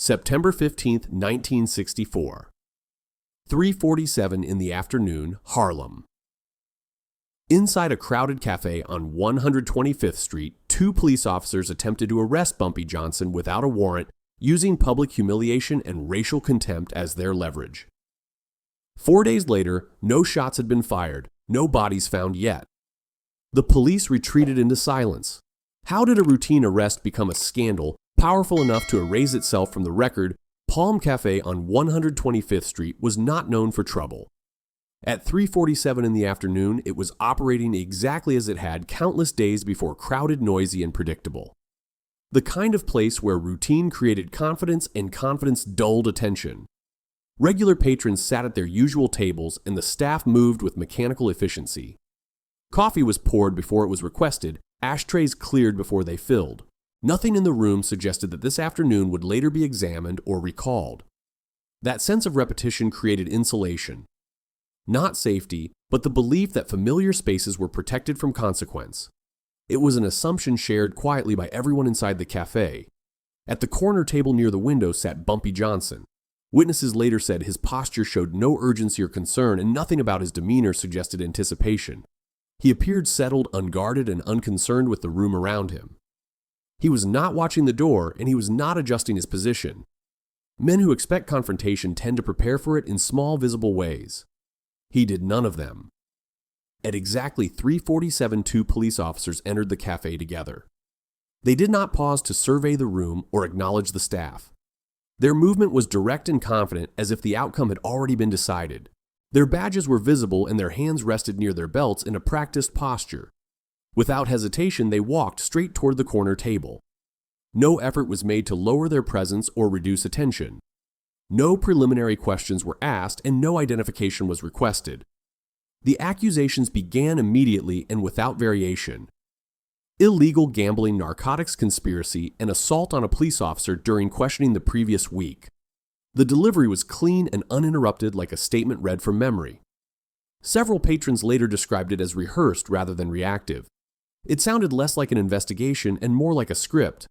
September 15, 1964. 3:47 in the afternoon, Harlem. Inside a crowded cafe on 125th Street, two police officers attempted to arrest Bumpy Johnson without a warrant, using public humiliation and racial contempt as their leverage. 4 days later, no shots had been fired, no bodies found yet. The police retreated into silence. How did a routine arrest become a scandal powerful enough to erase itself from the record? Palm Cafe on 125th Street was not known for trouble. At 3:47 in the afternoon, it was operating exactly as it had countless days before, crowded, noisy, and predictable. The kind of place where routine created confidence and confidence dulled attention. Regular patrons sat at their usual tables and the staff moved with mechanical efficiency. Coffee was poured before it was requested, ashtrays cleared before they filled. Nothing in the room suggested that this afternoon would later be examined or recalled. That sense of repetition created insulation. Not safety, but the belief that familiar spaces were protected from consequence. It was an assumption shared quietly by everyone inside the cafe. At the corner table near the window sat Bumpy Johnson. Witnesses later said his posture showed no urgency or concern, and nothing about his demeanor suggested anticipation. He appeared settled, unguarded, and unconcerned with the room around him. He was not watching the door, and he was not adjusting his position. Men who expect confrontation tend to prepare for it in small, visible ways. He did none of them. At exactly 3:47, two police officers entered the cafe together. They did not pause to survey the room or acknowledge the staff. Their movement was direct and confident, as if the outcome had already been decided. Their badges were visible and their hands rested near their belts in a practiced posture. Without hesitation, they walked straight toward the corner table. No effort was made to lower their presence or reduce attention. No preliminary questions were asked and no identification was requested. The accusations began immediately and without variation. Illegal gambling, narcotics conspiracy, and assault on a police officer during questioning the previous week. The delivery was clean and uninterrupted, like a statement read from memory. Several patrons later described it as rehearsed rather than reactive. It sounded less like an investigation and more like a script.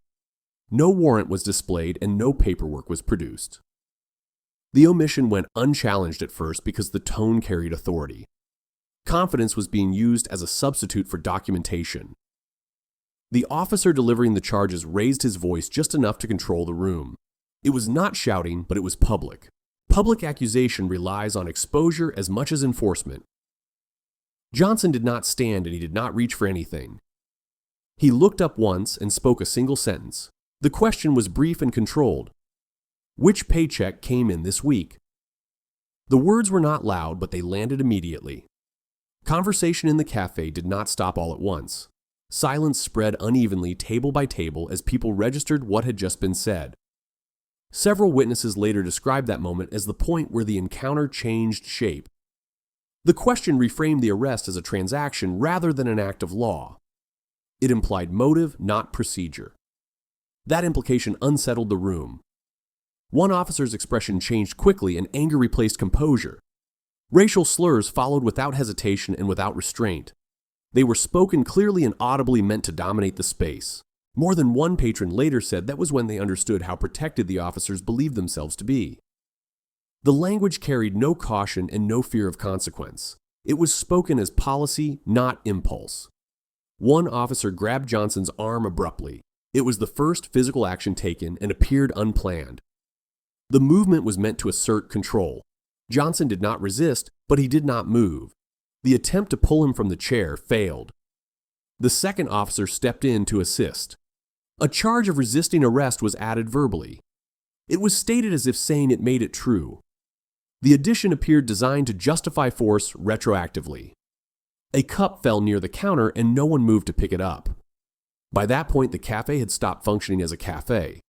No warrant was displayed and no paperwork was produced. The omission went unchallenged at first because the tone carried authority. Confidence was being used as a substitute for documentation. The officer delivering the charges raised his voice just enough to control the room. It was not shouting, but it was public. Public accusation relies on exposure as much as enforcement. Johnson did not stand and he did not reach for anything. He looked up once and spoke a single sentence. The question was brief and controlled. Which paycheck came in this week? The words were not loud, but they landed immediately. Conversation in the cafe did not stop all at once. Silence spread unevenly table by table as people registered what had just been said. Several witnesses later described that moment as the point where the encounter changed shape. The question reframed the arrest as a transaction rather than an act of law. It implied motive, not procedure. That implication unsettled the room. One officer's expression changed quickly and anger replaced composure. Racial slurs followed without hesitation and without restraint. They were spoken clearly and audibly, meant to dominate the space. More than one patron later said that was when they understood how protected the officers believed themselves to be. The language carried no caution and no fear of consequence. It was spoken as policy, not impulse. One officer grabbed Johnson's arm abruptly. It was the first physical action taken and appeared unplanned. The movement was meant to assert control. Johnson did not resist, but he did not move. The attempt to pull him from the chair failed. The second officer stepped in to assist. A charge of resisting arrest was added verbally. It was stated as if saying it made it true. The addition appeared designed to justify force retroactively. A cup fell near the counter and no one moved to pick it up. By that point, the cafe had stopped functioning as a cafe.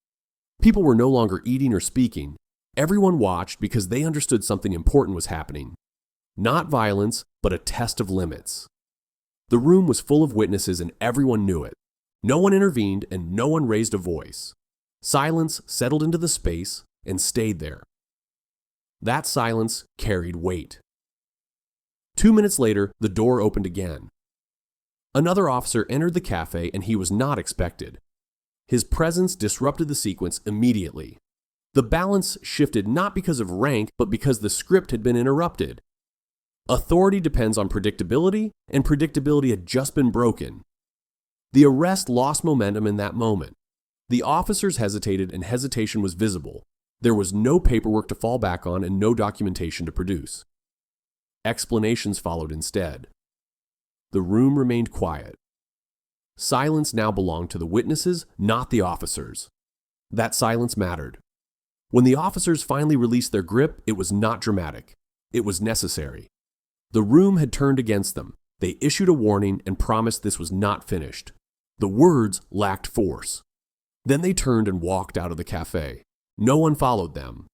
People were no longer eating or speaking. Everyone watched because they understood something important was happening. Not violence, but a test of limits. The room was full of witnesses and everyone knew it. No one intervened and no one raised a voice. Silence settled into the space and stayed there. That silence carried weight. 2 minutes later, the door opened again. Another officer entered the cafe and he was not expected. His presence disrupted the sequence immediately. The balance shifted not because of rank, but because the script had been interrupted. Authority depends on predictability, and predictability had just been broken. The arrest lost momentum in that moment. The officers hesitated, and hesitation was visible. There was no paperwork to fall back on and no documentation to produce. Explanations followed instead. The room remained quiet. Silence now belonged to the witnesses, not the officers. That silence mattered. When the officers finally released their grip, it was not dramatic. It was necessary. The room had turned against them. They issued a warning and promised this was not finished. The words lacked force. Then they turned and walked out of the café. No one followed them.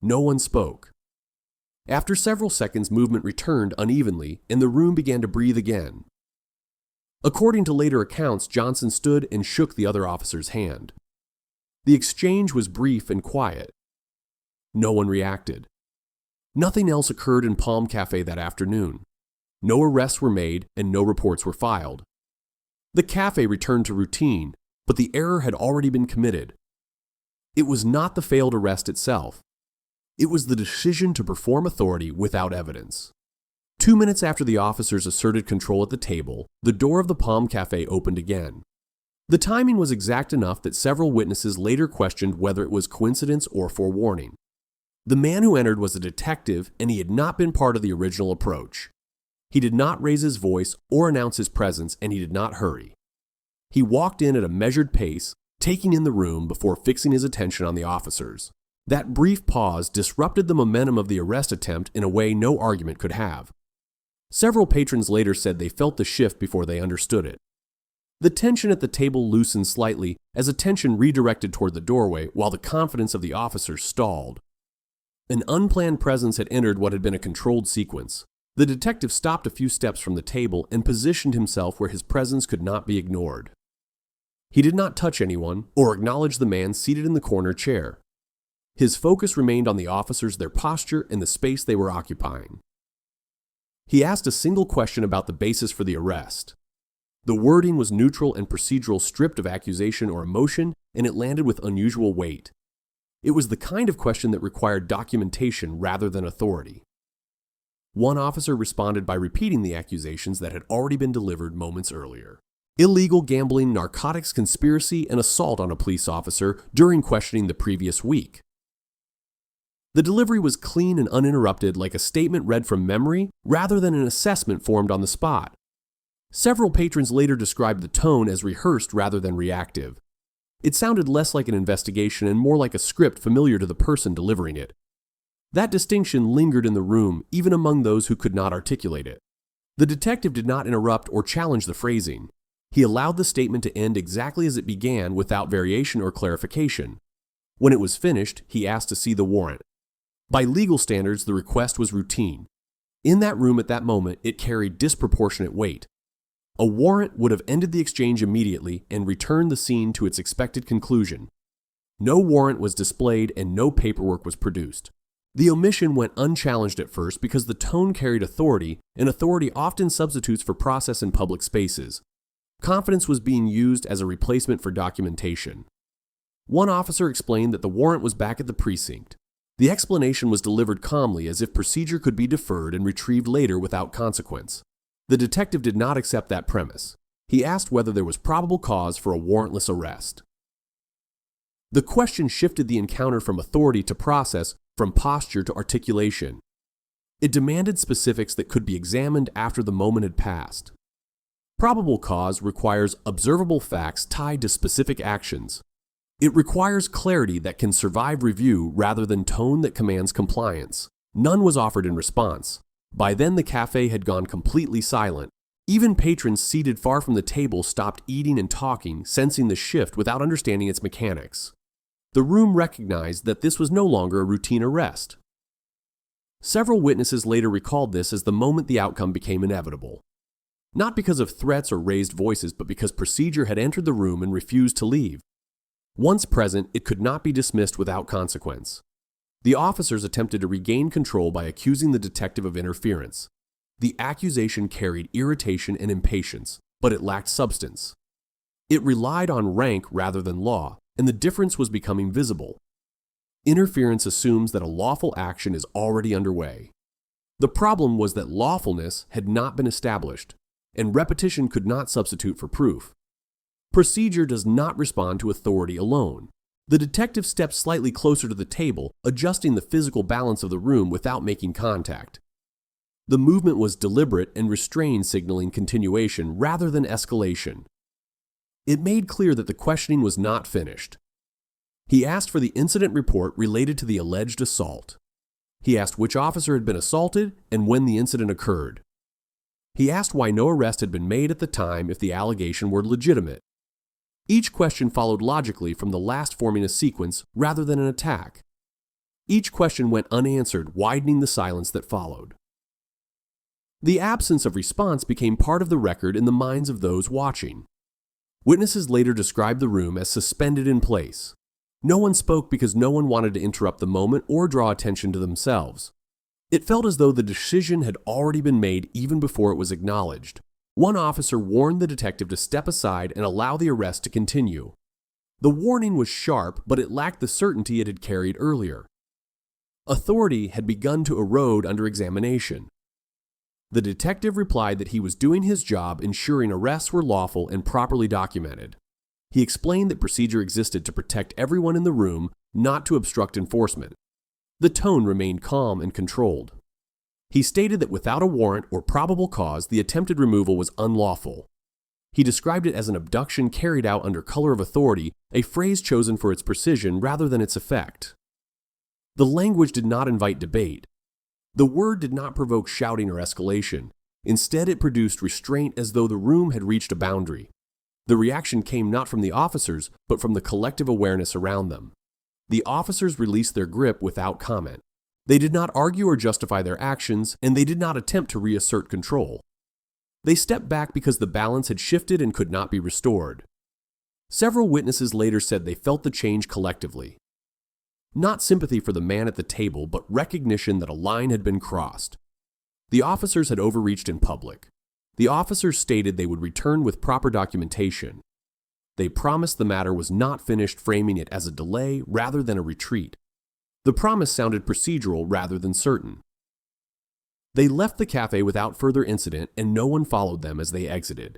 No one spoke. After several seconds, movement returned unevenly, and the room began to breathe again. According to later accounts, Johnson stood and shook the other officer's hand. The exchange was brief and quiet. No one reacted. Nothing else occurred in Palm Cafe that afternoon. No arrests were made and no reports were filed. The cafe returned to routine, but the error had already been committed. It was not the failed arrest itself. It was the decision to perform authority without evidence. 2 minutes after the officers asserted control at the table, the door of the Palm Cafe opened again. The timing was exact enough that several witnesses later questioned whether it was coincidence or forewarning. The man who entered was a detective, and he had not been part of the original approach. He did not raise his voice or announce his presence, and he did not hurry. He walked in at a measured pace, taking in the room before fixing his attention on the officers. That brief pause disrupted the momentum of the arrest attempt in a way no argument could have. Several patrons later said they felt the shift before they understood it. The tension at the table loosened slightly as attention redirected toward the doorway while the confidence of the officers stalled. An unplanned presence had entered what had been a controlled sequence. The detective stopped a few steps from the table and positioned himself where his presence could not be ignored. He did not touch anyone or acknowledge the man seated in the corner chair. His focus remained on the officers, their posture, and the space they were occupying. He asked a single question about the basis for the arrest. The wording was neutral and procedural, stripped of accusation or emotion, and it landed with unusual weight. It was the kind of question that required documentation rather than authority. One officer responded by repeating the accusations that had already been delivered moments earlier. Illegal gambling, narcotics conspiracy, and assault on a police officer during questioning the previous week. The delivery was clean and uninterrupted, like a statement read from memory rather than an assessment formed on the spot. Several patrons later described the tone as rehearsed rather than reactive. It sounded less like an investigation and more like a script familiar to the person delivering it. That distinction lingered in the room, even among those who could not articulate it. The detective did not interrupt or challenge the phrasing. He allowed the statement to end exactly as it began without variation or clarification. When it was finished, he asked to see the warrant. By legal standards, the request was routine. In that room at that moment, it carried disproportionate weight. A warrant would have ended the exchange immediately and returned the scene to its expected conclusion. No warrant was displayed and no paperwork was produced. The omission went unchallenged at first because the tone carried authority, and authority often substitutes for process in public spaces. Confidence was being used as a replacement for documentation. One officer explained that the warrant was back at the precinct. The explanation was delivered calmly, as if procedure could be deferred and retrieved later without consequence. The detective did not accept that premise. He asked whether there was probable cause for a warrantless arrest. The question shifted the encounter from authority to process, from posture to articulation. It demanded specifics that could be examined after the moment had passed. Probable cause requires observable facts tied to specific actions. It requires clarity that can survive review rather than tone that commands compliance. None was offered in response. By then, the cafe had gone completely silent. Even patrons seated far from the table stopped eating and talking, sensing the shift without understanding its mechanics. The room recognized that this was no longer a routine arrest. Several witnesses later recalled this as the moment the outcome became inevitable. Not because of threats or raised voices, but because procedure had entered the room and refused to leave. Once present, it could not be dismissed without consequence. The officers attempted to regain control by accusing the detective of interference. The accusation carried irritation and impatience, but it lacked substance. It relied on rank rather than law, and the difference was becoming visible. Interference assumes that a lawful action is already underway. The problem was that lawfulness had not been established, and repetition could not substitute for proof. Procedure does not respond to authority alone. The detective stepped slightly closer to the table, adjusting the physical balance of the room without making contact. The movement was deliberate and restrained, signaling continuation rather than escalation. It made clear that the questioning was not finished. He asked for the incident report related to the alleged assault. He asked which officer had been assaulted and when the incident occurred. He asked why no arrest had been made at the time if the allegation were legitimate. Each question followed logically from the last, forming a sequence rather than an attack. Each question went unanswered, widening the silence that followed. The absence of response became part of the record in the minds of those watching. Witnesses later described the room as suspended in place. No one spoke because no one wanted to interrupt the moment or draw attention to themselves. It felt as though the decision had already been made even before it was acknowledged. One officer warned the detective to step aside and allow the arrest to continue. The warning was sharp, but it lacked the certainty it had carried earlier. Authority had begun to erode under examination. The detective replied that he was doing his job, ensuring arrests were lawful and properly documented. He explained that procedure existed to protect everyone in the room, not to obstruct enforcement. The tone remained calm and controlled. He stated that without a warrant or probable cause, the attempted removal was unlawful. He described it as an abduction carried out under color of authority, a phrase chosen for its precision rather than its effect. The language did not invite debate. The word did not provoke shouting or escalation. Instead, it produced restraint as though the room had reached a boundary. The reaction came not from the officers, but from the collective awareness around them. The officers released their grip without comment. They did not argue or justify their actions, and they did not attempt to reassert control. They stepped back because the balance had shifted and could not be restored. Several witnesses later said they felt the change collectively. Not sympathy for the man at the table, but recognition that a line had been crossed. The officers had overreached in public. The officers stated they would return with proper documentation. They promised the matter was not finished, framing it as a delay rather than a retreat. The promise sounded procedural rather than certain. They left the cafe without further incident, and no one followed them as they exited.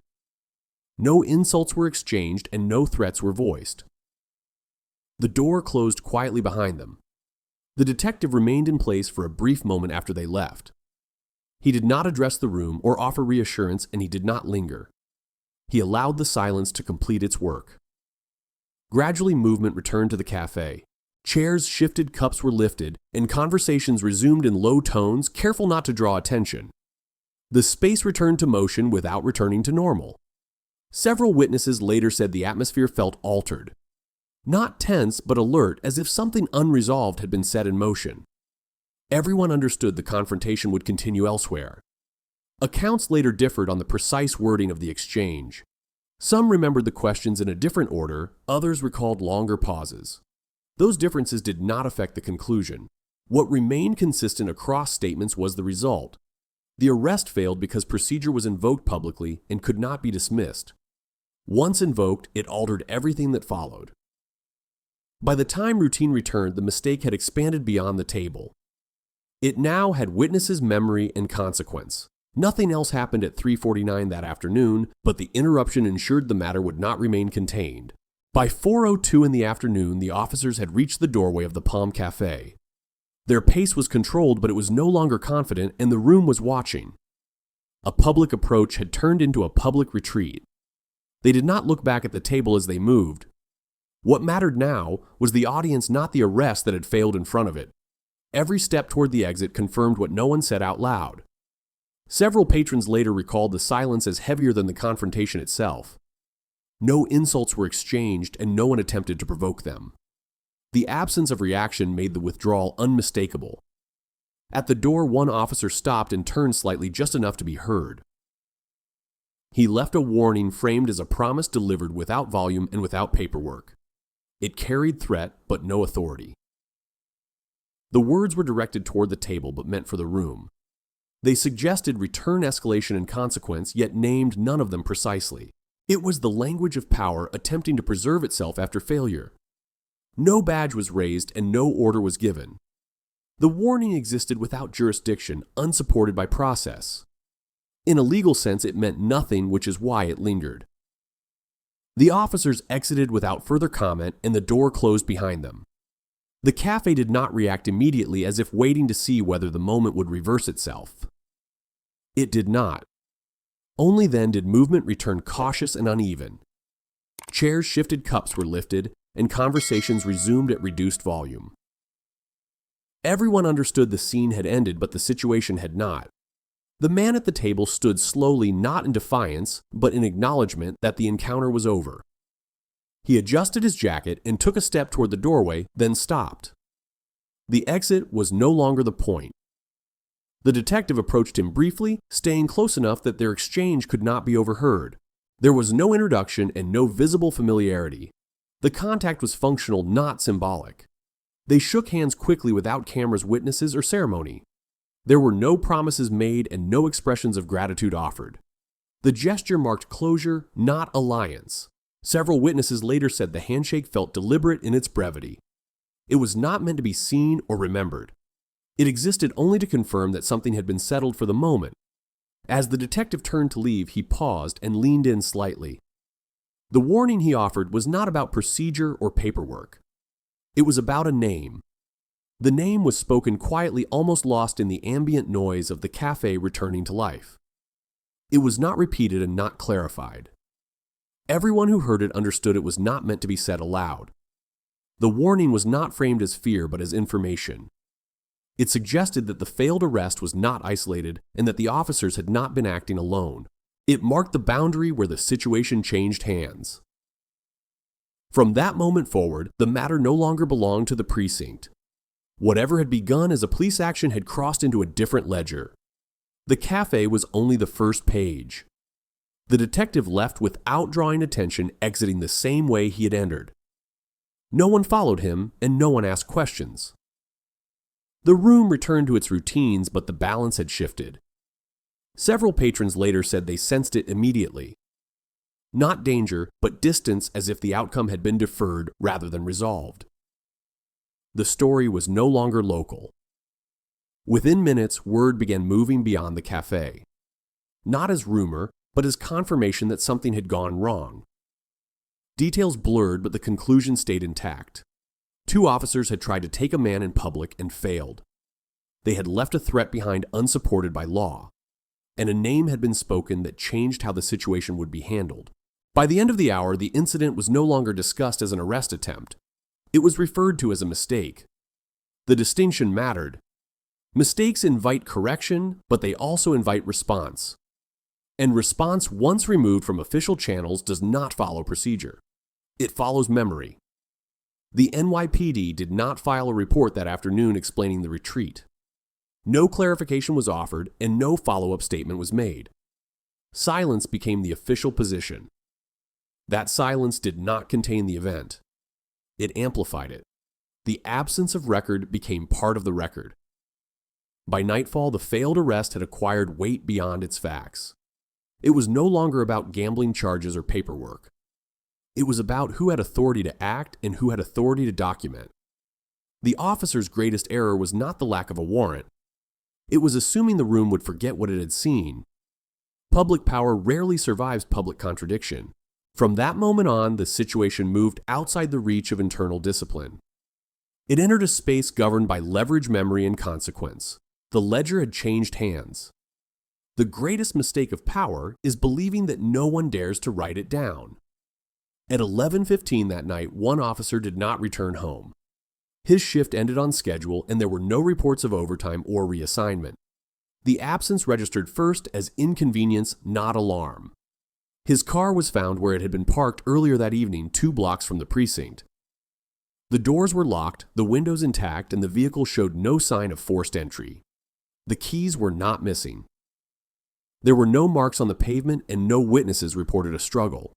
No insults were exchanged and no threats were voiced. The door closed quietly behind them. The detective remained in place for a brief moment after they left. He did not address the room or offer reassurance, and he did not linger. He allowed the silence to complete its work. Gradually, movement returned to the cafe. Chairs shifted, cups were lifted, and conversations resumed in low tones, careful not to draw attention. The space returned to motion without returning to normal. Several witnesses later said the atmosphere felt altered. Not tense, but alert, as if something unresolved had been set in motion. Everyone understood the confrontation would continue elsewhere. Accounts later differed on the precise wording of the exchange. Some remembered the questions in a different order, others recalled longer pauses. Those differences did not affect the conclusion. What remained consistent across statements was the result. The arrest failed because procedure was invoked publicly and could not be dismissed. Once invoked, it altered everything that followed. By the time routine returned, the mistake had expanded beyond the table. It now had witnesses' memory and consequence. Nothing else happened at 3:49 that afternoon, but the interruption ensured the matter would not remain contained. By 4:02 in the afternoon, the officers had reached the doorway of the Palm Café. Their pace was controlled, but it was no longer confident, and the room was watching. A public approach had turned into a public retreat. They did not look back at the table as they moved. What mattered now was the audience, not the arrest that had failed in front of it. Every step toward the exit confirmed what no one said out loud. Several patrons later recalled the silence as heavier than the confrontation itself. No insults were exchanged, and no one attempted to provoke them. The absence of reaction made the withdrawal unmistakable. At the door, one officer stopped and turned slightly, just enough to be heard. He left a warning framed as a promise delivered without volume and without paperwork. It carried threat, but no authority. The words were directed toward the table, but meant for the room. They suggested return, escalation, and consequence, yet named none of them precisely. It was the language of power attempting to preserve itself after failure. No badge was raised and no order was given. The warning existed without jurisdiction, unsupported by process. In a legal sense, it meant nothing, which is why it lingered. The officers exited without further comment and the door closed behind them. The cafe did not react immediately, as if waiting to see whether the moment would reverse itself. It did not. Only then did movement return cautious and uneven. Chairs shifted, cups were lifted, and conversations resumed at reduced volume. Everyone understood the scene had ended, but the situation had not. The man at the table stood slowly, not in defiance, but in acknowledgement that the encounter was over. He adjusted his jacket and took a step toward the doorway, then stopped. The exit was no longer the point. The detective approached him briefly, staying close enough that their exchange could not be overheard. There was no introduction and no visible familiarity. The contact was functional, not symbolic. They shook hands quickly without cameras, witnesses, or ceremony. There were no promises made and no expressions of gratitude offered. The gesture marked closure, not alliance. Several witnesses later said the handshake felt deliberate in its brevity. It was not meant to be seen or remembered. It existed only to confirm that something had been settled for the moment. As the detective turned to leave, he paused and leaned in slightly. The warning he offered was not about procedure or paperwork. It was about a name. The name was spoken quietly, almost lost in the ambient noise of the cafe returning to life. It was not repeated and not clarified. Everyone who heard it understood it was not meant to be said aloud. The warning was not framed as fear but as information. It suggested that the failed arrest was not isolated and that the officers had not been acting alone. It marked the boundary where the situation changed hands. From that moment forward, the matter no longer belonged to the precinct. Whatever had begun as a police action had crossed into a different ledger. The cafe was only the first page. The detective left without drawing attention, exiting the same way he had entered. No one followed him, and no one asked questions. The room returned to its routines, but the balance had shifted. Several patrons later said they sensed it immediately. Not danger, but distance, as if the outcome had been deferred rather than resolved. The story was no longer local. Within minutes, word began moving beyond the cafe. Not as rumor, but as confirmation that something had gone wrong. Details blurred, but the conclusion stayed intact. 2 officers had tried to take a man in public and failed. They had left a threat behind unsupported by law, and a name had been spoken that changed how the situation would be handled. By the end of the hour, the incident was no longer discussed as an arrest attempt. It was referred to as a mistake. The distinction mattered. Mistakes invite correction, but they also invite response. And response, once removed from official channels, does not follow procedure. It follows memory. The NYPD did not file a report that afternoon explaining the retreat. No clarification was offered and no follow-up statement was made. Silence became the official position. That silence did not contain the event. It amplified it. The absence of record became part of the record. By nightfall, the failed arrest had acquired weight beyond its facts. It was no longer about gambling charges or paperwork. It was about who had authority to act and who had authority to document. The officer's greatest error was not the lack of a warrant. It was assuming the room would forget what it had seen. Public power rarely survives public contradiction. From that moment on, the situation moved outside the reach of internal discipline. It entered a space governed by leverage, memory, and consequence. The ledger had changed hands. The greatest mistake of power is believing that no one dares to write it down. At 11:15 that night, one officer did not return home. His shift ended on schedule and there were no reports of overtime or reassignment. The absence registered first as inconvenience, not alarm. His car was found where it had been parked earlier that evening, 2 blocks from the precinct. The doors were locked, the windows intact, and the vehicle showed no sign of forced entry. The keys were not missing. There were no marks on the pavement and no witnesses reported a struggle.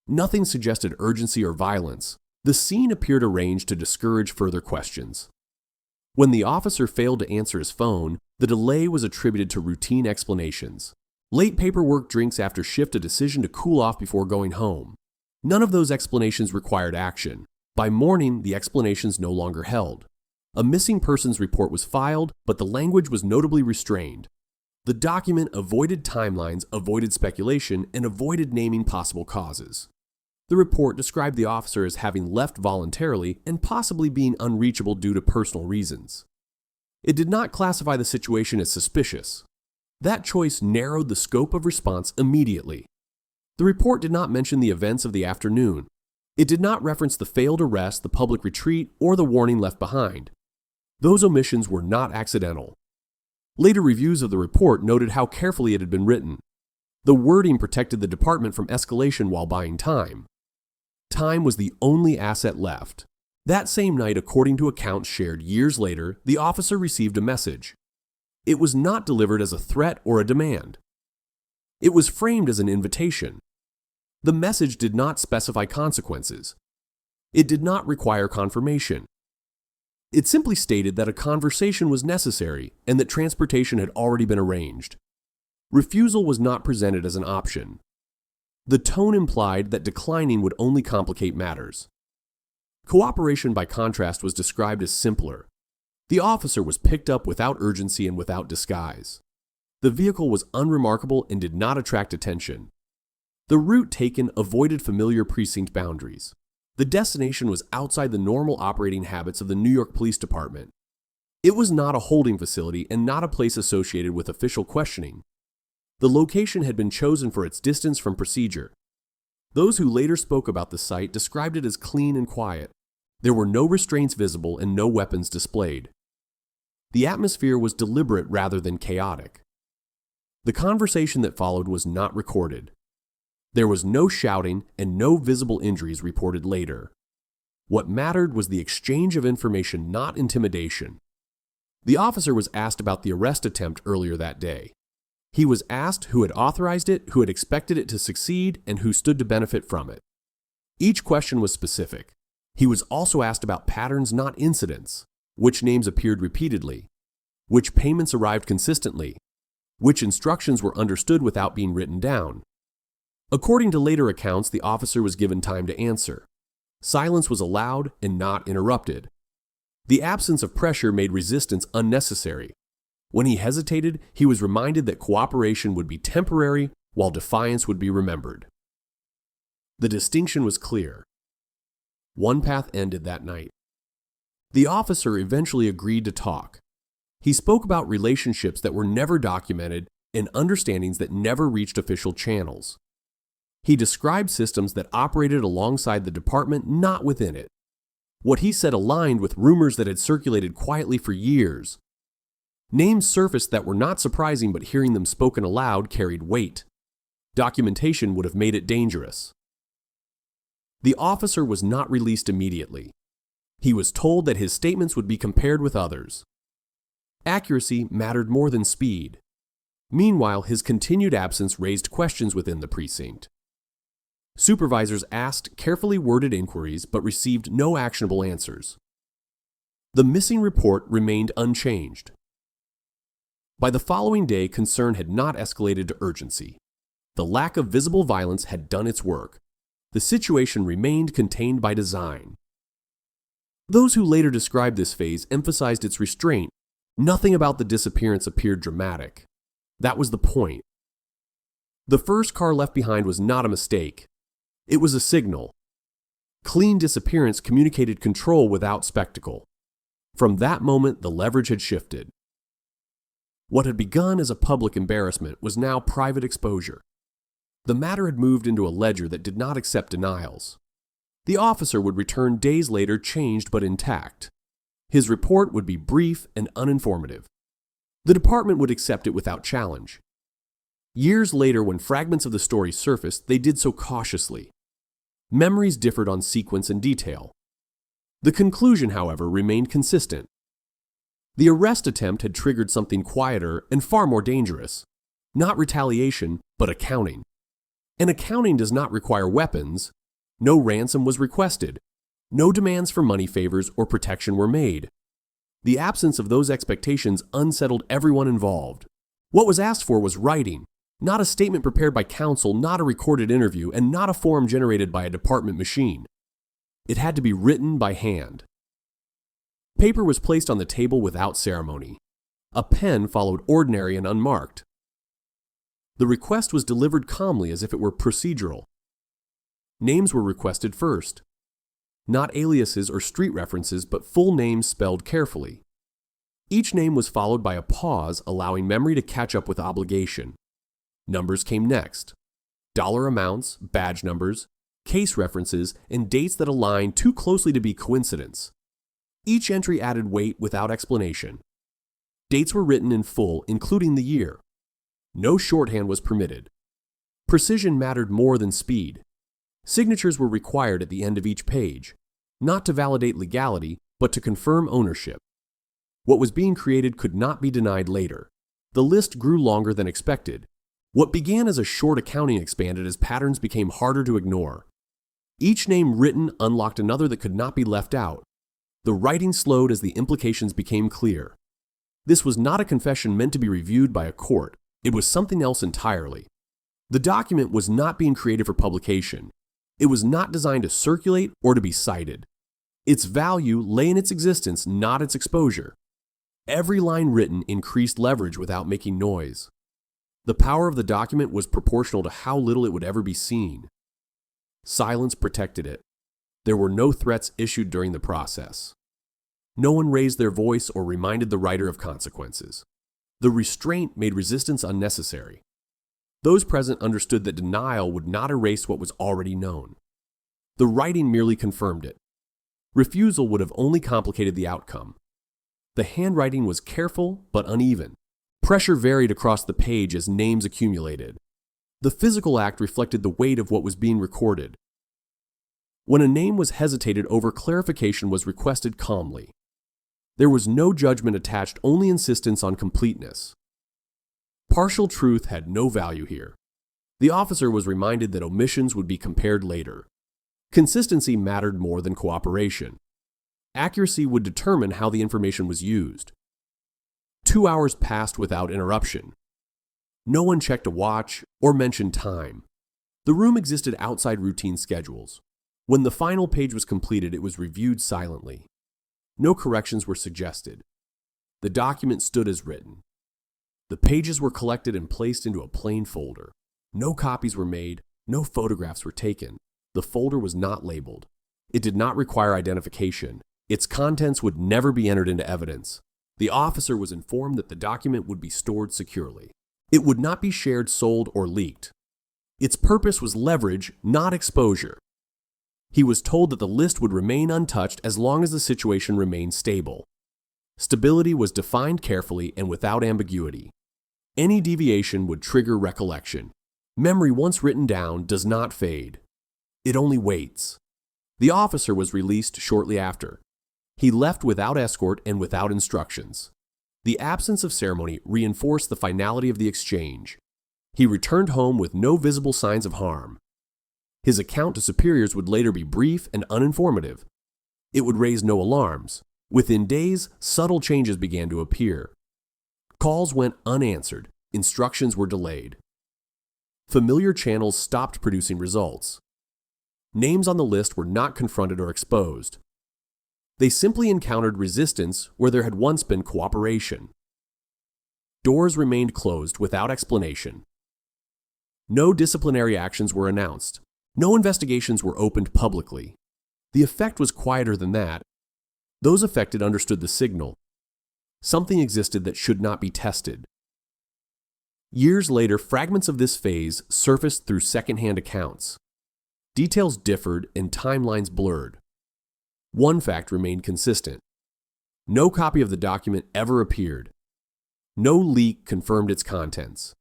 Nothing suggested urgency or violence. The scene appeared arranged to discourage further questions. When the officer failed to answer his phone, the delay was attributed to routine explanations. Late paperwork, drinks after shift, a decision to cool off before going home. None of those explanations required action. By morning, the explanations no longer held. A missing persons report was filed, but the language was notably restrained. The document avoided timelines, avoided speculation, and avoided naming possible causes. The report described the officer as having left voluntarily and possibly being unreachable due to personal reasons. It did not classify the situation as suspicious. That choice narrowed the scope of response immediately. The report did not mention the events of the afternoon. It did not reference the failed arrest, the public retreat, or the warning left behind. Those omissions were not accidental. Later reviews of the report noted how carefully it had been written. The wording protected the department from escalation while buying time. Time was the only asset left. That same night, according to accounts shared years later, the officer received a message. It was not delivered as a threat or a demand. It was framed as an invitation. The message did not specify consequences. It did not require confirmation. It simply stated that a conversation was necessary and that transportation had already been arranged. Refusal was not presented as an option. The tone implied that declining would only complicate matters. Cooperation, by contrast, was described as simpler. The officer was picked up without urgency and without disguise. The vehicle was unremarkable and did not attract attention. The route taken avoided familiar precinct boundaries. The destination was outside the normal operating habits of the New York Police Department. It was not a holding facility and not a place associated with official questioning. The location had been chosen for its distance from procedure. Those who later spoke about the site described it as clean and quiet. There were no restraints visible and no weapons displayed. The atmosphere was deliberate rather than chaotic. The conversation that followed was not recorded. There was no shouting and no visible injuries reported later. What mattered was the exchange of information, not intimidation. The officer was asked about the arrest attempt earlier that day. He was asked who had authorized it, who had expected it to succeed, and who stood to benefit from it. Each question was specific. He was also asked about patterns, not incidents. Which names appeared repeatedly? Which payments arrived consistently? Which instructions were understood without being written down? According to later accounts, the officer was given time to answer. Silence was allowed and not interrupted. The absence of pressure made resistance unnecessary. When he hesitated, he was reminded that cooperation would be temporary while defiance would be remembered. The distinction was clear. One path ended that night. The officer eventually agreed to talk. He spoke about relationships that were never documented and understandings that never reached official channels. He described systems that operated alongside the department, not within it. What he said aligned with rumors that had circulated quietly for years. Names surfaced that were not surprising, but hearing them spoken aloud carried weight. Documentation would have made it dangerous. The officer was not released immediately. He was told that his statements would be compared with others. Accuracy mattered more than speed. Meanwhile, his continued absence raised questions within the precinct. Supervisors asked carefully worded inquiries but received no actionable answers. The missing report remained unchanged. By the following day, concern had not escalated to urgency. The lack of visible violence had done its work. The situation remained contained by design. Those who later described this phase emphasized its restraint. Nothing about the disappearance appeared dramatic. That was the point. The first car left behind was not a mistake. It was a signal. Clean disappearance communicated control without spectacle. From that moment, the leverage had shifted. What had begun as a public embarrassment was now private exposure. The matter had moved into a ledger that did not accept denials. The officer would return days later changed but intact. His report would be brief and uninformative. The department would accept it without challenge. Years later, when fragments of the story surfaced, they did so cautiously. Memories differed on sequence and detail. The conclusion, however, remained consistent. The arrest attempt had triggered something quieter and far more dangerous. Not retaliation, but accounting. And accounting does not require weapons. No ransom was requested. No demands for money favors or protection were made. The absence of those expectations unsettled everyone involved. What was asked for was writing, not a statement prepared by counsel, not a recorded interview, and not a form generated by a department machine. It had to be written by hand. Paper was placed on the table without ceremony. A pen followed ordinary and unmarked. The request was delivered calmly as if it were procedural. Names were requested first. Not aliases or street references, but full names spelled carefully. Each name was followed by a pause, allowing memory to catch up with obligation. Numbers came next. Dollar amounts, badge numbers, case references, and dates that aligned too closely to be coincidence. Each entry added weight without explanation. Dates were written in full, including the year. No shorthand was permitted. Precision mattered more than speed. Signatures were required at the end of each page, not to validate legality, but to confirm ownership. What was being created could not be denied later. The list grew longer than expected. What began as a short accounting expanded as patterns became harder to ignore. Each name written unlocked another that could not be left out. The writing slowed as the implications became clear. This was not a confession meant to be reviewed by a court. It was something else entirely. The document was not being created for publication. It was not designed to circulate or to be cited. Its value lay in its existence, not its exposure. Every line written increased leverage without making noise. The power of the document was proportional to how little it would ever be seen. Silence protected it. There were no threats issued during the process. No one raised their voice or reminded the writer of consequences. The restraint made resistance unnecessary. Those present understood that denial would not erase what was already known. The writing merely confirmed it. Refusal would have only complicated the outcome. The handwriting was careful but uneven. Pressure varied across the page as names accumulated. The physical act reflected the weight of what was being recorded. When a name was hesitated over, clarification was requested calmly. There was no judgment attached, only insistence on completeness. Partial truth had no value here. The officer was reminded that omissions would be compared later. Consistency mattered more than cooperation. Accuracy would determine how the information was used. 2 hours passed without interruption. No one checked a watch or mentioned time. The room existed outside routine schedules. When the final page was completed, it was reviewed silently. No corrections were suggested. The document stood as written. The pages were collected and placed into a plain folder. No copies were made, no photographs were taken. The folder was not labeled. It did not require identification. Its contents would never be entered into evidence. The officer was informed that the document would be stored securely. It would not be shared, sold, or leaked. Its purpose was leverage, not exposure. He was told that the list would remain untouched as long as the situation remained stable. Stability was defined carefully and without ambiguity. Any deviation would trigger recollection. Memory once written down does not fade. It only waits. The officer was released shortly after. He left without escort and without instructions. The absence of ceremony reinforced the finality of the exchange. He returned home with no visible signs of harm. His account to superiors would later be brief and uninformative. It would raise no alarms. Within days, subtle changes began to appear. Calls went unanswered. Instructions were delayed. Familiar channels stopped producing results. Names on the list were not confronted or exposed. They simply encountered resistance where there had once been cooperation. Doors remained closed without explanation. No disciplinary actions were announced. No investigations were opened publicly. The effect was quieter than that. Those affected understood the signal. Something existed that should not be tested. Years later, fragments of this phase surfaced through secondhand accounts. Details differed and timelines blurred. One fact remained consistent. No copy of the document ever appeared. No leak confirmed its contents.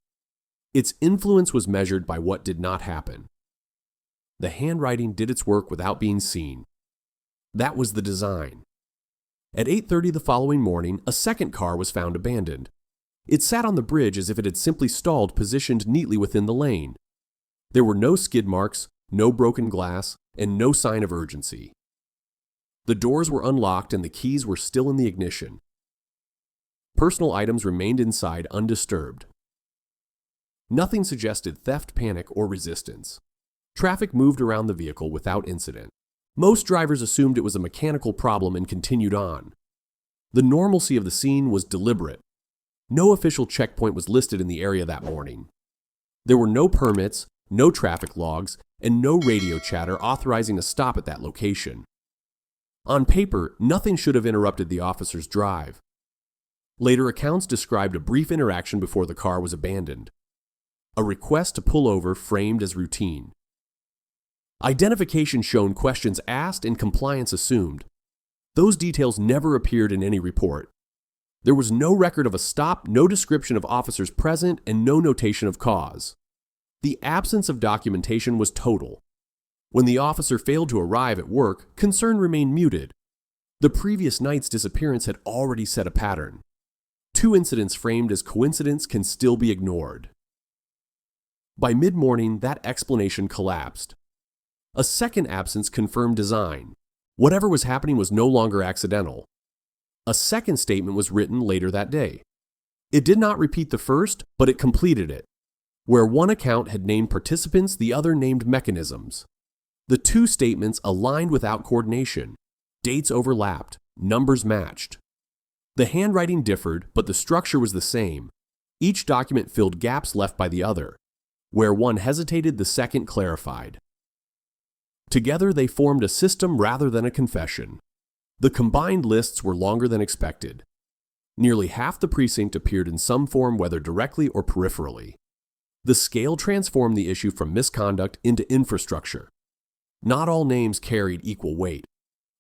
Its influence was measured by what did not happen. The handwriting did its work without being seen. That was the design. At 8:30 the following morning, a second car was found abandoned. It sat on the bridge as if it had simply stalled, positioned neatly within the lane. There were no skid marks, no broken glass, and no sign of urgency. The doors were unlocked and the keys were still in the ignition. Personal items remained inside undisturbed. Nothing suggested theft, panic, or resistance. Traffic moved around the vehicle without incident. Most drivers assumed it was a mechanical problem and continued on. The normalcy of the scene was deliberate. No official checkpoint was listed in the area that morning. There were no permits, no traffic logs, and no radio chatter authorizing a stop at that location. On paper, nothing should have interrupted the officer's drive. Later accounts described a brief interaction before the car was abandoned. A request to pull over framed as routine. Identification shown questions asked and compliance assumed. Those details never appeared in any report. There was no record of a stop, no description of officers present, and no notation of cause. The absence of documentation was total. When the officer failed to arrive at work, concern remained muted. The previous night's disappearance had already set a pattern. 2 incidents framed as coincidence can still be ignored. By mid-morning, that explanation collapsed. A second absence confirmed design. Whatever was happening was no longer accidental. A second statement was written later that day. It did not repeat the first, but it completed it. Where one account had named participants, the other named mechanisms. The 2 statements aligned without coordination. Dates overlapped, numbers matched. The handwriting differed, but the structure was the same. Each document filled gaps left by the other. Where one hesitated, the second clarified. Together, they formed a system rather than a confession. The combined lists were longer than expected. Nearly half the precinct appeared in some form, whether directly or peripherally. The scale transformed the issue from misconduct into infrastructure. Not all names carried equal weight.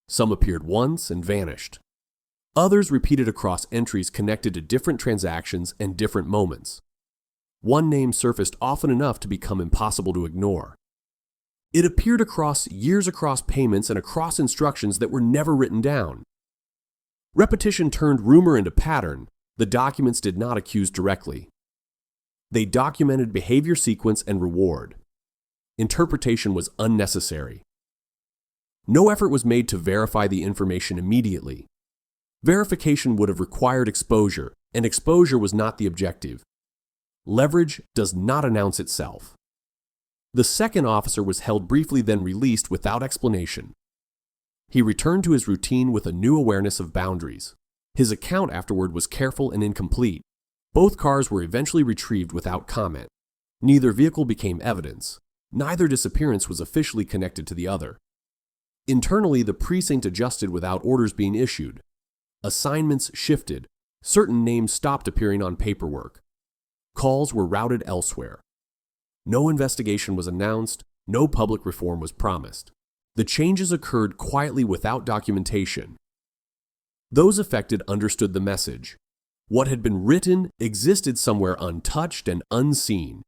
Some appeared once and vanished. Others repeated across entries connected to different transactions and different moments. One name surfaced often enough to become impossible to ignore. It appeared across years, across payments, and across instructions that were never written down. Repetition turned rumor into pattern. The documents did not accuse directly. They documented behavior sequence and reward. Interpretation was unnecessary. No effort was made to verify the information immediately. Verification would have required exposure, and exposure was not the objective. Leverage does not announce itself. The second officer was held briefly, then released without explanation. He returned to his routine with a new awareness of boundaries. His account afterward was careful and incomplete. Both cars were eventually retrieved without comment. Neither vehicle became evidence. Neither disappearance was officially connected to the other. Internally, the precinct adjusted without orders being issued. Assignments shifted. Certain names stopped appearing on paperwork. Calls were routed elsewhere. No investigation was announced. No public reform was promised. The changes occurred quietly without documentation. Those affected understood the message. What had been written existed somewhere untouched and unseen.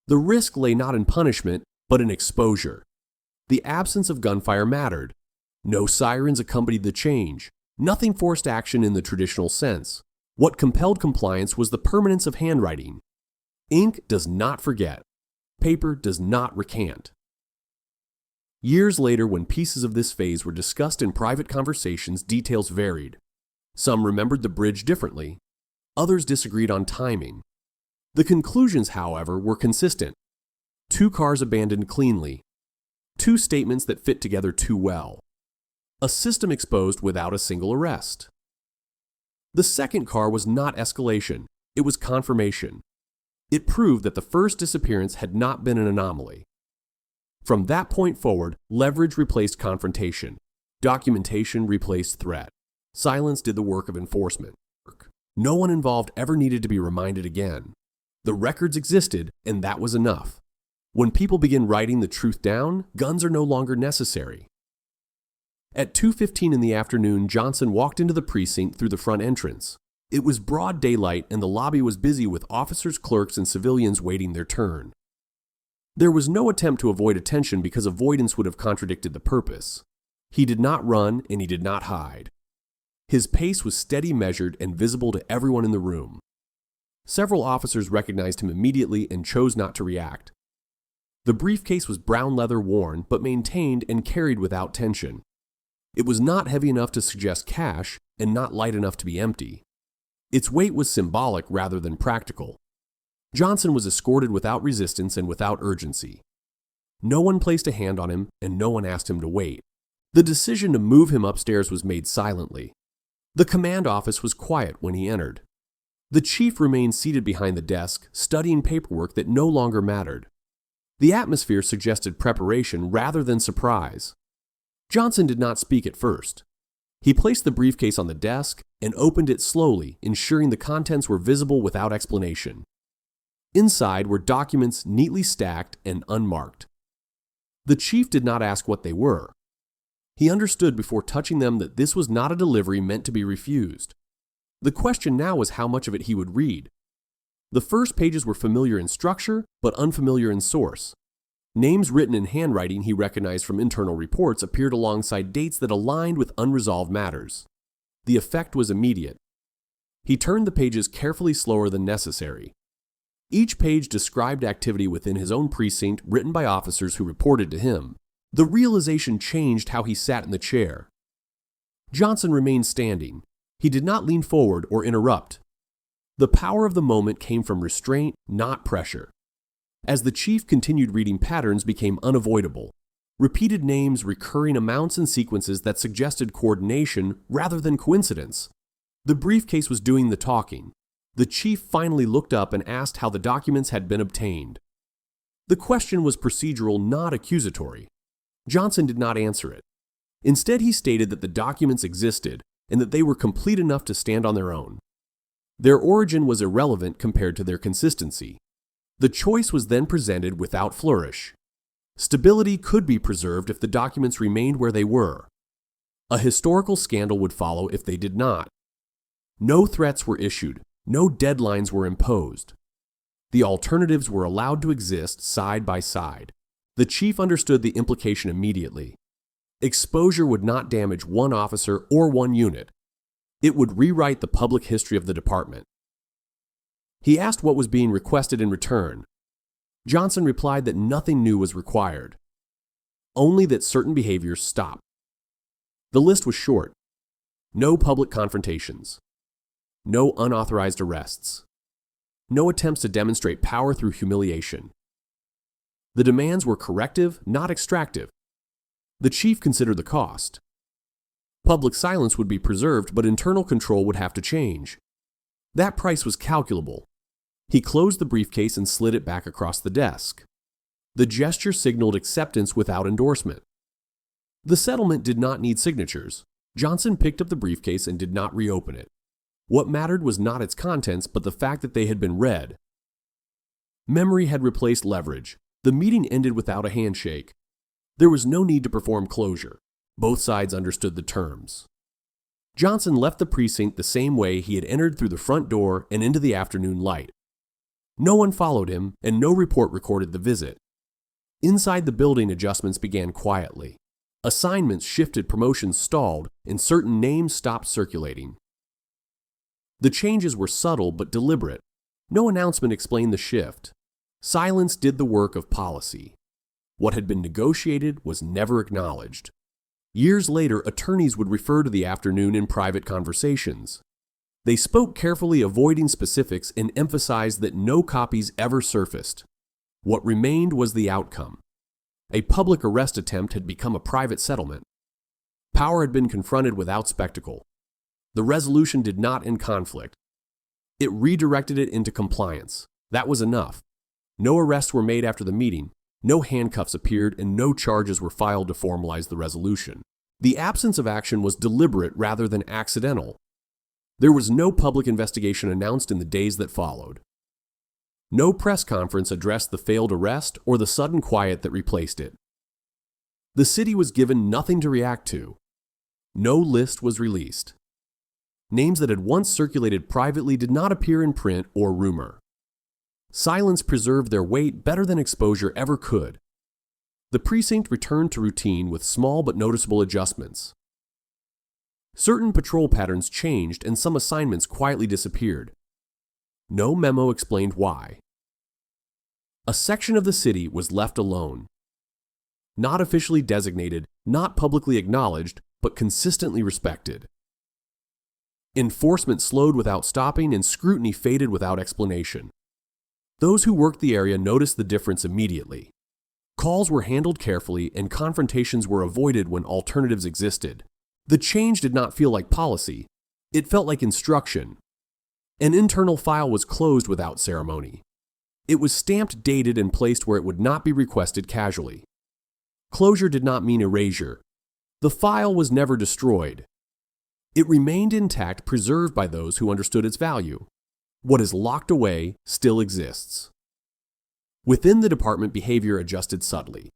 The risk lay not in punishment, but in exposure. The absence of gunfire mattered. No sirens accompanied the change. Nothing forced action in the traditional sense. What compelled compliance was the permanence of handwriting. Ink does not forget. Paper does not recant. Years later, when pieces of this phase were discussed in private conversations, details varied. Some remembered the bridge differently. Others disagreed on timing. The conclusions, however, were consistent. 2 cars abandoned cleanly. 2 statements that fit together too well. A system exposed without a single arrest. The second car was not escalation. It was confirmation. It proved that the first disappearance had not been an anomaly. From that point forward, leverage replaced confrontation. Documentation replaced threat. Silence did the work of enforcement. No one involved ever needed to be reminded again. The records existed, and that was enough. When people begin writing the truth down, guns are no longer necessary. At 2:15 in the afternoon, Johnson walked into the precinct through the front entrance. It was broad daylight, and the lobby was busy with officers, clerks, and civilians waiting their turn. There was no attempt to avoid attention because avoidance would have contradicted the purpose. He did not run, and he did not hide. His pace was steady, measured, and visible to everyone in the room. Several officers recognized him immediately and chose not to react. The briefcase was brown leather, worn, but maintained and carried without tension. It was not heavy enough to suggest cash and not light enough to be empty. Its weight was symbolic rather than practical. Johnson was escorted without resistance and without urgency. No one placed a hand on him, and no one asked him to wait. The decision to move him upstairs was made silently. The command office was quiet when he entered. The chief remained seated behind the desk, studying paperwork that no longer mattered. The atmosphere suggested preparation rather than surprise. Johnson did not speak at first. He placed the briefcase on the desk and opened it slowly, ensuring the contents were visible without explanation. Inside were documents neatly stacked and unmarked. The chief did not ask what they were. He understood before touching them that this was not a delivery meant to be refused. The question now was how much of it he would read. The first pages were familiar in structure, but unfamiliar in source. Names written in handwriting he recognized from internal reports appeared alongside dates that aligned with unresolved matters. The effect was immediate. He turned the pages carefully slower than necessary. Each page described activity within his own precinct written by officers who reported to him. The realization changed how he sat in the chair. Johnson remained standing. He did not lean forward or interrupt. The power of the moment came from restraint, not pressure. As the chief continued reading, patterns became unavoidable. Repeated names, recurring amounts and sequences that suggested coordination rather than coincidence. The briefcase was doing the talking. The chief finally looked up and asked how the documents had been obtained. The question was procedural, not accusatory. Johnson did not answer it. Instead, he stated that the documents existed and that they were complete enough to stand on their own. Their origin was irrelevant compared to their consistency. The choice was then presented without flourish. Stability could be preserved if the documents remained where they were. A historical scandal would follow if they did not. No threats were issued. No deadlines were imposed. The alternatives were allowed to exist side by side. The chief understood the implication immediately. Exposure would not damage one officer or one unit. It would rewrite the public history of the department. He asked what was being requested in return. Johnson replied that nothing new was required, only that certain behaviors stop. The list was short. No public confrontations. No unauthorized arrests. No attempts to demonstrate power through humiliation. The demands were corrective, not extractive. The chief considered the cost. Public silence would be preserved, but internal control would have to change. That price was calculable. He closed the briefcase and slid it back across the desk. The gesture signaled acceptance without endorsement. The settlement did not need signatures. Johnson picked up the briefcase and did not reopen it. What mattered was not its contents, but the fact that they had been read. Memory had replaced leverage. The meeting ended without a handshake. There was no need to perform closure. Both sides understood the terms. Johnson left the precinct the same way he had entered, through the front door and into the afternoon light. No one followed him, and no report recorded the visit. Inside the building, adjustments began quietly. Assignments shifted, promotions stalled, and certain names stopped circulating. The changes were subtle but deliberate. No announcement explained the shift. Silence did the work of policy. What had been negotiated was never acknowledged. Years later, attorneys would refer to the afternoon in private conversations. They spoke carefully, avoiding specifics, and emphasized that no copies ever surfaced. What remained was the outcome. A public arrest attempt had become a private settlement. Power had been confronted without spectacle. The resolution did not end conflict. It redirected it into compliance. That was enough. No arrests were made after the meeting. No handcuffs appeared, and no charges were filed to formalize the resolution. The absence of action was deliberate rather than accidental. There was no public investigation announced in the days that followed. No press conference addressed the failed arrest or the sudden quiet that replaced it. The city was given nothing to react to. No list was released. Names that had once circulated privately did not appear in print or rumor. Silence preserved their weight better than exposure ever could. The precinct returned to routine with small but noticeable adjustments. Certain patrol patterns changed and some assignments quietly disappeared. No memo explained why. A section of the city was left alone. Not officially designated, not publicly acknowledged, but consistently respected. Enforcement slowed without stopping, and scrutiny faded without explanation. Those who worked the area noticed the difference immediately. Calls were handled carefully and confrontations were avoided when alternatives existed. The change did not feel like policy. It felt like instruction. An internal file was closed without ceremony. It was stamped, dated, and placed where it would not be requested casually. Closure did not mean erasure. The file was never destroyed. It remained intact, preserved by those who understood its value. What is locked away still exists. Within the department, behavior adjusted subtly.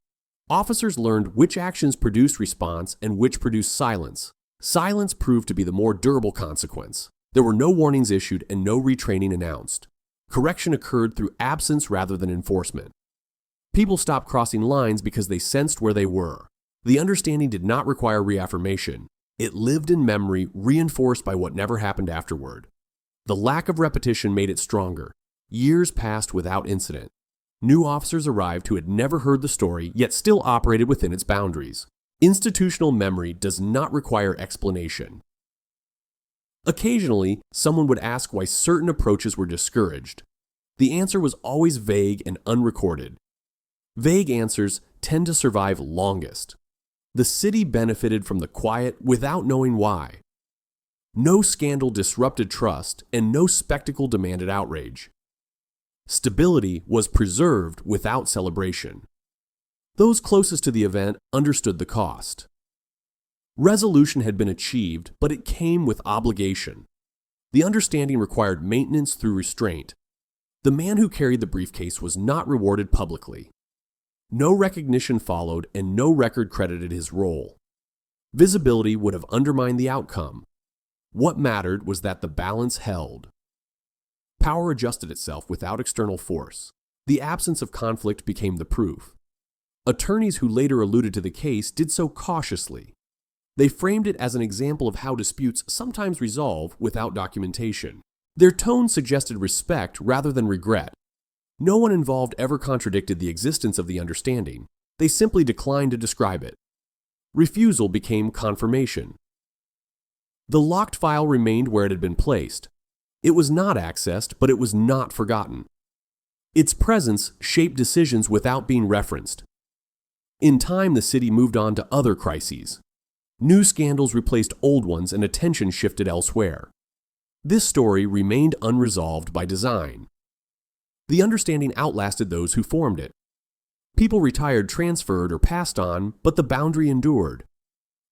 Officers learned which actions produced response and which produced silence. Silence proved to be the more durable consequence. There were no warnings issued and no retraining announced. Correction occurred through absence rather than enforcement. People stopped crossing lines because they sensed where they were. The understanding did not require reaffirmation. It lived in memory, reinforced by what never happened afterward. The lack of repetition made it stronger. Years passed without incident. New officers arrived who had never heard the story, yet still operated within its boundaries. Institutional memory does not require explanation. Occasionally, someone would ask why certain approaches were discouraged. The answer was always vague and unrecorded. Vague answers tend to survive longest. The city benefited from the quiet without knowing why. No scandal disrupted trust, and no spectacle demanded outrage. Stability was preserved without celebration. Those closest to the event understood the cost. Resolution had been achieved, but it came with obligation. The understanding required maintenance through restraint. The man who carried the briefcase was not rewarded publicly. No recognition followed, and no record credited his role. Visibility would have undermined the outcome. What mattered was that the balance held. Power adjusted itself without external force. The absence of conflict became the proof. Attorneys who later alluded to the case did so cautiously. They framed it as an example of how disputes sometimes resolve without documentation. Their tone suggested respect rather than regret. No one involved ever contradicted the existence of the understanding. They simply declined to describe it. Refusal became confirmation. The locked file remained where it had been placed. It was not accessed, but it was not forgotten. Its presence shaped decisions without being referenced. In time, the city moved on to other crises. New scandals replaced old ones and attention shifted elsewhere. This story remained unresolved by design. The understanding outlasted those who formed it. People retired, transferred, or passed on, but the boundary endured.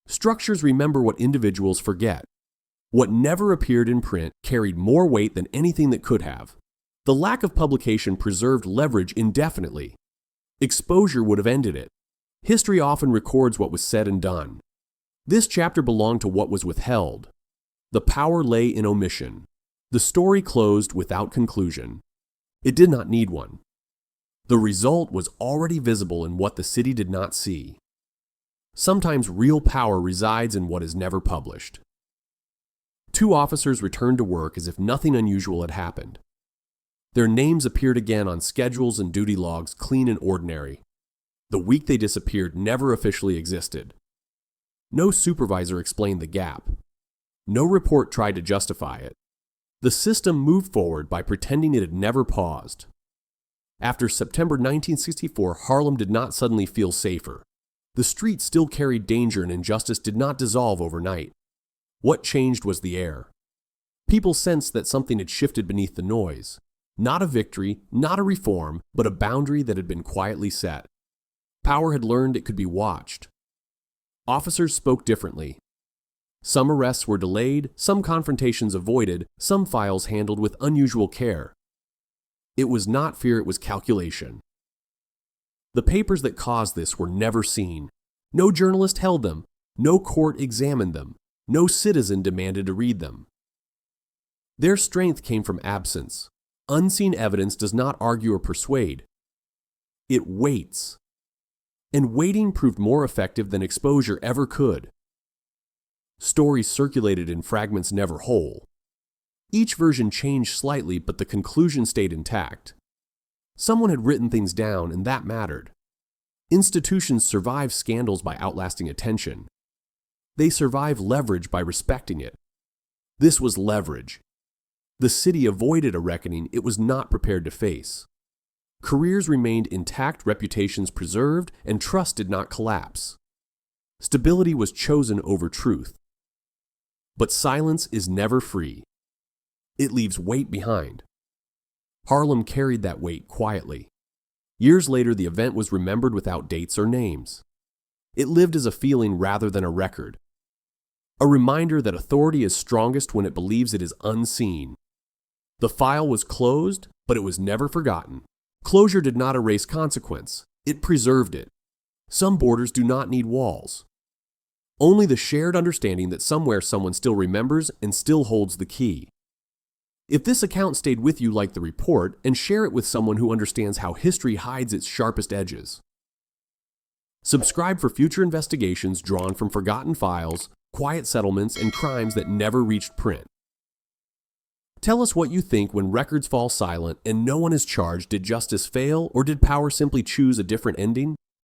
Structures remember what individuals forget. What never appeared in print carried more weight than anything that could have. The lack of publication preserved leverage indefinitely. Exposure would have ended it. History often records what was said and done. This chapter belonged to what was withheld. The power lay in omission. The story closed without conclusion. It did not need one. The result was already visible in what the city did not see. Sometimes real power resides in what is never published. Two officers returned to work as if nothing unusual had happened. Their names appeared again on schedules and duty logs, clean and ordinary. The week they disappeared never officially existed. No supervisor explained the gap. No report tried to justify it. The system moved forward by pretending it had never paused. After September 1964, Harlem did not suddenly feel safer. The streets still carried danger and injustice did not dissolve overnight. What changed was the air. People sensed that something had shifted beneath the noise. Not a victory, not a reform, but a boundary that had been quietly set. Power had learned it could be watched. Officers spoke differently. Some arrests were delayed, some confrontations avoided, some files handled with unusual care. It was not fear, it was calculation. The papers that caused this were never seen. No journalist held them. No court examined them. No citizen demanded to read them. Their strength came from absence. Unseen evidence does not argue or persuade. It waits. And waiting proved more effective than exposure ever could. Stories circulated in fragments never whole. Each version changed slightly, but the conclusion stayed intact. Someone had written things down, and that mattered. Institutions survive scandals by outlasting attention. They survive leverage by respecting it. This was leverage. The city avoided a reckoning it was not prepared to face. Careers remained intact, reputations preserved, and trust did not collapse. Stability was chosen over truth. But silence is never free. It leaves weight behind. Harlem carried that weight quietly. Years later, the event was remembered without dates or names. It lived as a feeling rather than a record. A reminder that authority is strongest when it believes it is unseen. The file was closed, but it was never forgotten. Closure did not erase consequence. It preserved it. Some borders do not need walls. Only the shared understanding that somewhere someone still remembers and still holds the key. If this account stayed with you like the report, and share it with someone who understands how history hides its sharpest edges. Subscribe for future investigations drawn from forgotten files, quiet settlements, and crimes that never reached print. Tell us what you think when records fall silent and no one is charged. Did justice fail, or did power simply choose a different ending?